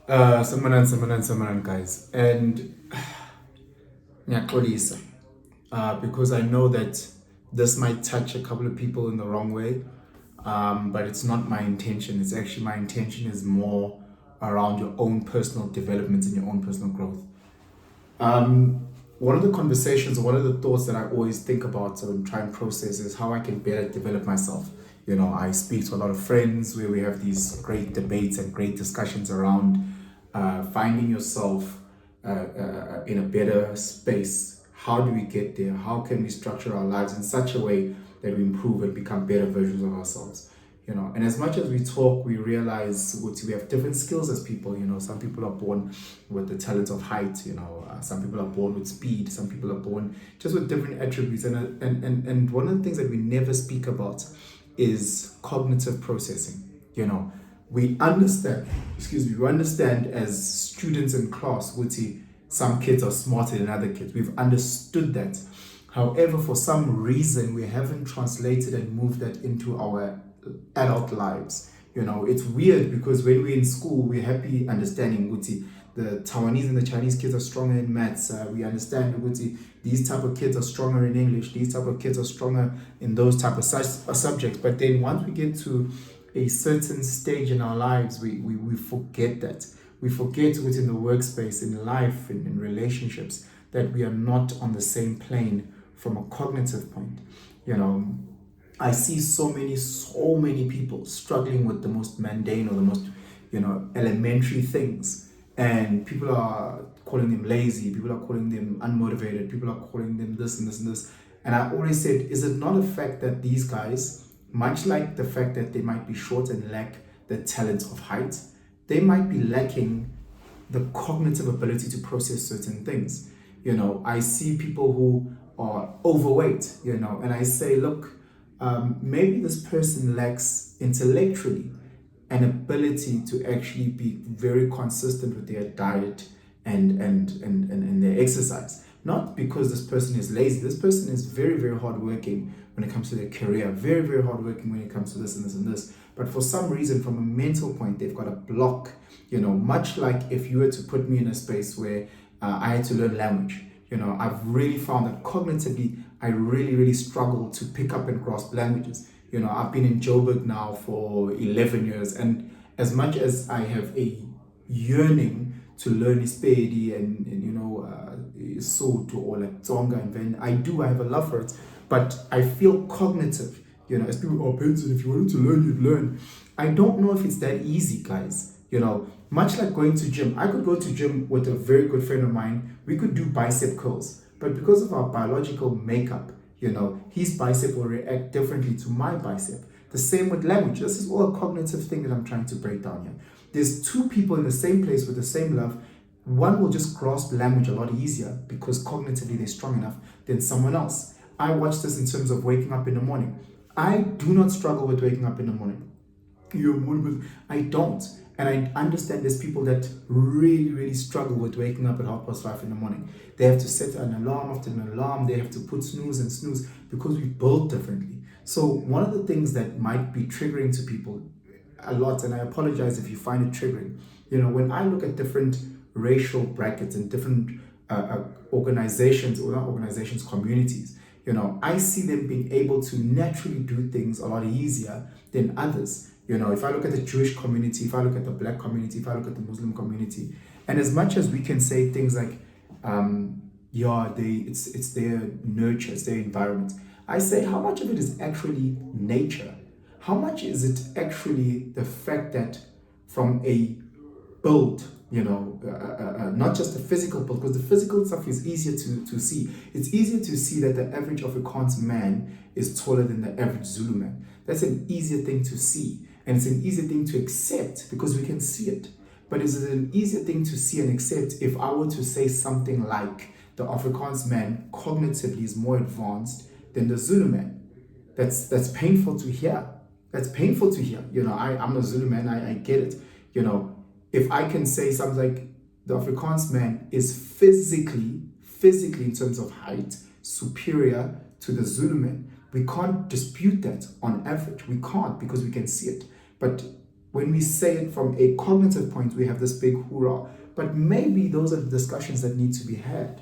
Samanan, guys. And ngiyaxolisa, because I know that this might touch a couple of people in the wrong way, but it's not my intention. It's actually my intention is more around your own personal development and your own personal growth. One of the conversations, one of the thoughts that I always think about and try and process is how I can better develop myself. I speak to a lot of friends where we have these great debates and great discussions around finding yourself in a better space. How do we get there? How can we structure our lives in such a way that we improve and become better versions of ourselves? And as much as we talk, we realize we have different skills as people. Some people are born with the talent of height. Some people are born with speed. Some people are born just with different attributes. And one of the things that we never speak about is cognitive processing. We understand, we understand as students in class, Wuti, some kids are smarter than other kids. We've understood that. However, for some reason, we haven't translated and moved that into our adult lives. It's weird because when we're in school, we're happy understanding Wuti. The Taiwanese and the Chinese kids are stronger in maths. We understand Wuti. These type of kids are stronger in English. These type of kids are stronger in those type of subjects. But then once we get to a certain stage in our lives, we forget that. We forget within the workspace, in life, in relationships, that we are not on the same plane from a cognitive point. I see so many people struggling with the most mundane or the most, elementary things. And people are calling them lazy, people are calling them unmotivated, people are calling them this and this and this. And I always said, is it not a fact that these guys, much like the fact that they might be short and lack the talent of height, they might be lacking the cognitive ability to process certain things. I see people who are overweight, and I say, look, maybe this person lacks intellectually an ability to actually be very consistent with their diet and their exercise. Not because this person is lazy. This person is very, very hardworking when it comes to their career, very, very hardworking when it comes to this and this and this. But for some reason, from a mental point, they've got a block. Much like if you were to put me in a space where I had to learn language. I've really found that cognitively, I really, really struggle to pick up and grasp languages. I've been in Joburg now for 11 years, and as much as I have a yearning to learn Ispedi and Sotho or like Tsonga and then I have a love for it, but I feel cognitive. As people are Benson, if you wanted to learn, you'd learn. I don't know if it's that easy, guys. Much like going to gym, I could go to gym with a very good friend of mine. We could do bicep curls, but because of our biological makeup, his bicep will react differently to my bicep. The same with language. This is all a cognitive thing that I'm trying to break down here. There's two people in the same place with the same love. One will just grasp language a lot easier because cognitively they're strong enough than someone else. I watch this in terms of waking up in the morning. I do not struggle with waking up in the morning. I don't. And I understand there's people that really, really struggle with waking up at 5:30 in the morning. They have to set an alarm after an alarm. They have to put snooze and snooze because we build differently. So one of the things that might be triggering to people a lot, and I apologize if you find it triggering, when I look at different racial brackets and different organizations, or not organizations, communities, I see them being able to naturally do things a lot easier than others. If I look at the Jewish community, if I look at the Black community, if I look at the Muslim community, and as much as we can say things like, it's their nurture, it's their environment, I say, how much of it is actually nature? How much is it actually the fact that from a build, not just the physical build, because the physical stuff is easier to see. It's easier to see that the average Afrikaans man is taller than the average Zulu man. That's an easier thing to see. And it's an easier thing to accept because we can see it. But is it an easier thing to see and accept if I were to say something like the Afrikaans man cognitively is more advanced than the Zulu man? That's painful to hear. That's painful to hear. I'm a Zulu man, I get it. If I can say something like the Afrikaans man is physically in terms of height, superior to the Zulu man, we can't dispute that on average. We can't because we can see it. But When we say it from a cognitive point, we have this big hoorah. But maybe those are the discussions that need to be had.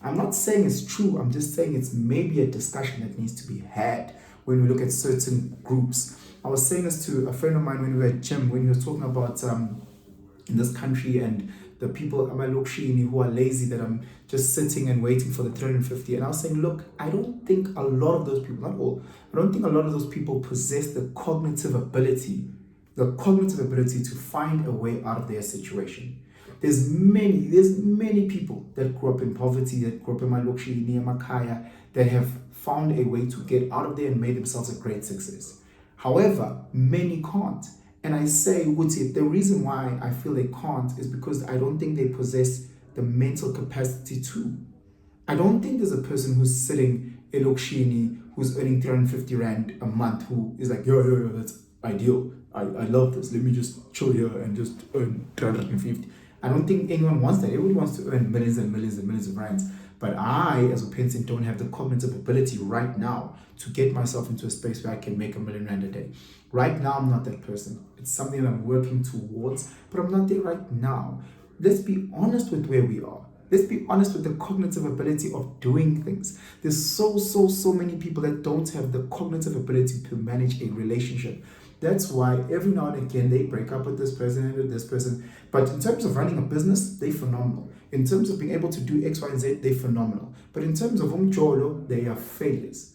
I'm not saying it's true, I'm just saying it's maybe a discussion that needs to be had when we look at certain groups. I was saying this to a friend of mine when we were at gym, when he was talking about in this country and the people who are lazy, that I'm just sitting and waiting for the 350. And I was saying, look, I don't think a lot of those people, not all, I don't think a lot of those people possess the cognitive ability to find a way out of their situation. There's many people that grew up in poverty, that grew up in Malokshi, near Makaya, that have found a way to get out of there and made themselves a great success. However, many can't. And I say, Wuti, the reason why I feel they can't is because I don't think they possess the mental capacity to. I don't think there's a person who's sitting in Okshini who's earning 350 Rand a month who is like, yo, that's ideal. I love this. Let me just chill here and just earn 350. I don't think anyone wants that. Everybody wants to earn millions and millions and millions of rands. But I, as a Penson, don't have the cognitive ability right now to get myself into a space where I can make R1,000,000 a day. Right now, I'm not that person. It's something that I'm working towards, but I'm not there right now. Let's be honest with where we are. Let's be honest with the cognitive ability of doing things. There's so many people that don't have the cognitive ability to manage a relationship. That's why every now and again they break up with this person and with this person. But in terms of running a business, they're phenomenal. In terms of being able to do X, Y, and Z, they're phenomenal. But in terms of umjolo, they are failures.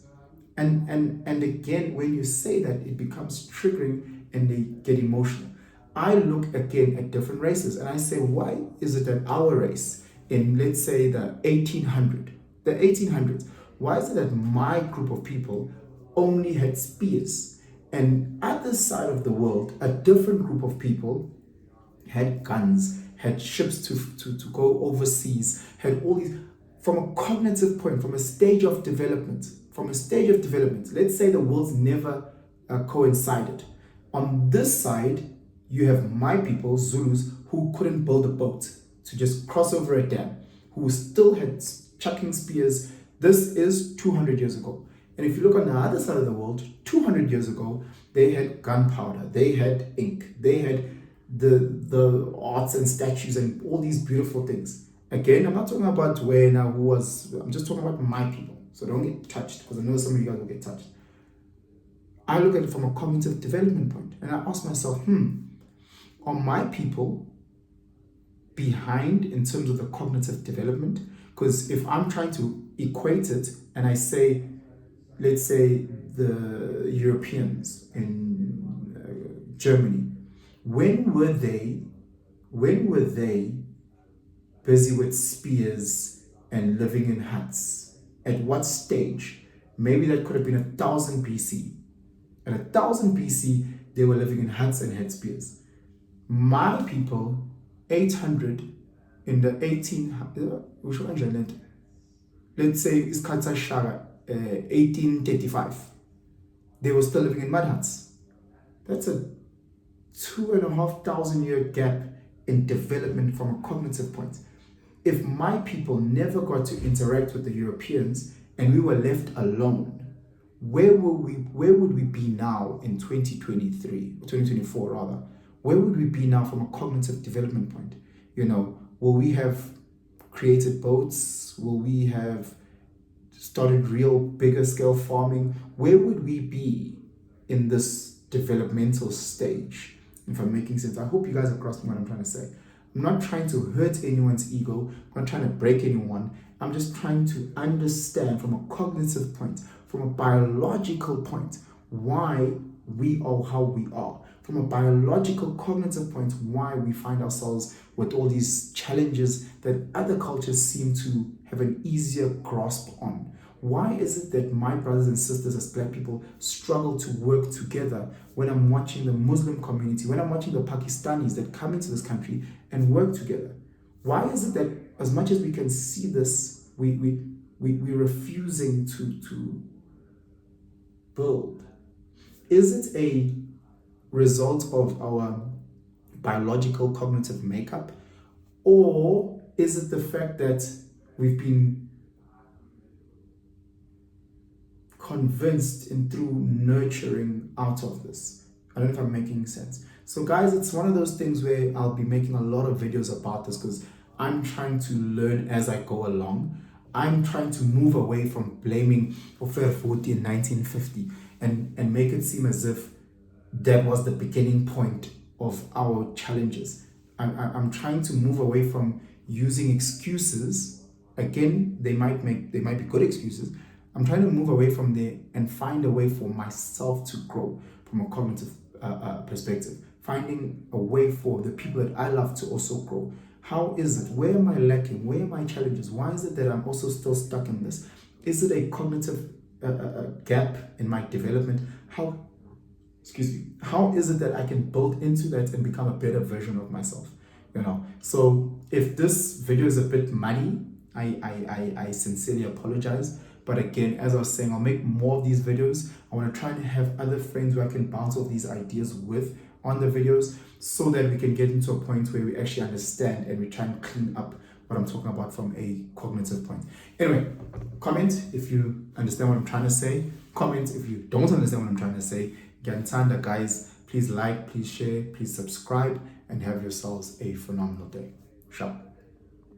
And again, when you say that, it becomes triggering and they get emotional. I look again at different races and I say, why is it that our race in, let's say, the 1800s, why is it that my group of people only had spears? And at the side of the world, a different group of people had guns, had ships to go overseas, had all these, from a cognitive point, from a stage of development, let's say the worlds never coincided. On this side, you have my people, Zulus, who couldn't build a boat to just cross over a dam, who still had chucking spears. This is 200 years ago. And if you look on the other side of the world, 200 years ago, they had gunpowder, they had ink, they had the arts and statues and all these beautiful things. Again, I'm not talking about Wena, I'm just talking about my people. So don't get touched, because I know some of you guys will get touched. I look at it from a cognitive development point, and I ask myself, are my people behind in terms of the cognitive development? Because if I'm trying to equate it and I say, let's say the Europeans in Germany, when were they busy with spears and living in huts? At what stage? Maybe that could have been 1000 BC. At 1000 BC, they were living in huts and had spears. My people, 800 in the 1800s, let's say it's 1835, they were still living in mud huts. That's a 2,500 year gap in development from a cognitive point. If my people never got to interact with the Europeans and we were left alone, where would we be now in 2023, 2024 rather? Where would we be now from a cognitive development point? Will we have created boats? Will we have started real bigger scale farming? Where would we be in this developmental stage? If I'm making sense, I hope you guys are grasping what I'm trying to say. I'm not trying to hurt anyone's ego. I'm not trying to break anyone. I'm just trying to understand from a cognitive point, from a biological point, why we are how we are. From a biological cognitive point, why we find ourselves with all these challenges that other cultures seem to have an easier grasp on. Why is it that my brothers and sisters as Black people struggle to work together when I'm watching the Muslim community, when I'm watching the Pakistanis that come into this country and work together? Why is it that as much as we can see this, we're refusing to build? Is it a result of our biological cognitive makeup? Or is it the fact that we've been convinced and through nurturing out of this? I don't know if I'm making sense. So guys, it's one of those things where I'll be making a lot of videos about this because I'm trying to learn as I go along. I'm trying to move away from blaming Oferfoti in 1950 and make it seem as if that was the beginning point of our challenges. I'm trying to move away from using excuses. Again, they might be good excuses. I'm trying to move away from there and find a way for myself to grow from a cognitive perspective. Finding a way for the people that I love to also grow. How is it? Where am I lacking? Where are my challenges? Why is it that I'm also still stuck in this? Is it a cognitive gap in my development? How is it that I can build into that and become a better version of myself? So if this video is a bit muddy, I sincerely apologize. But again, as I was saying, I'll make more of these videos. I want to try and have other friends who I can bounce off these ideas with on the videos so that we can get into a point where we actually understand and we try and clean up what I'm talking about from a cognitive point. Anyway, comment if you understand what I'm trying to say. Comment if you don't understand what I'm trying to say. Gantanda, guys, please like, please share, please subscribe, and have yourselves a phenomenal day. Ciao.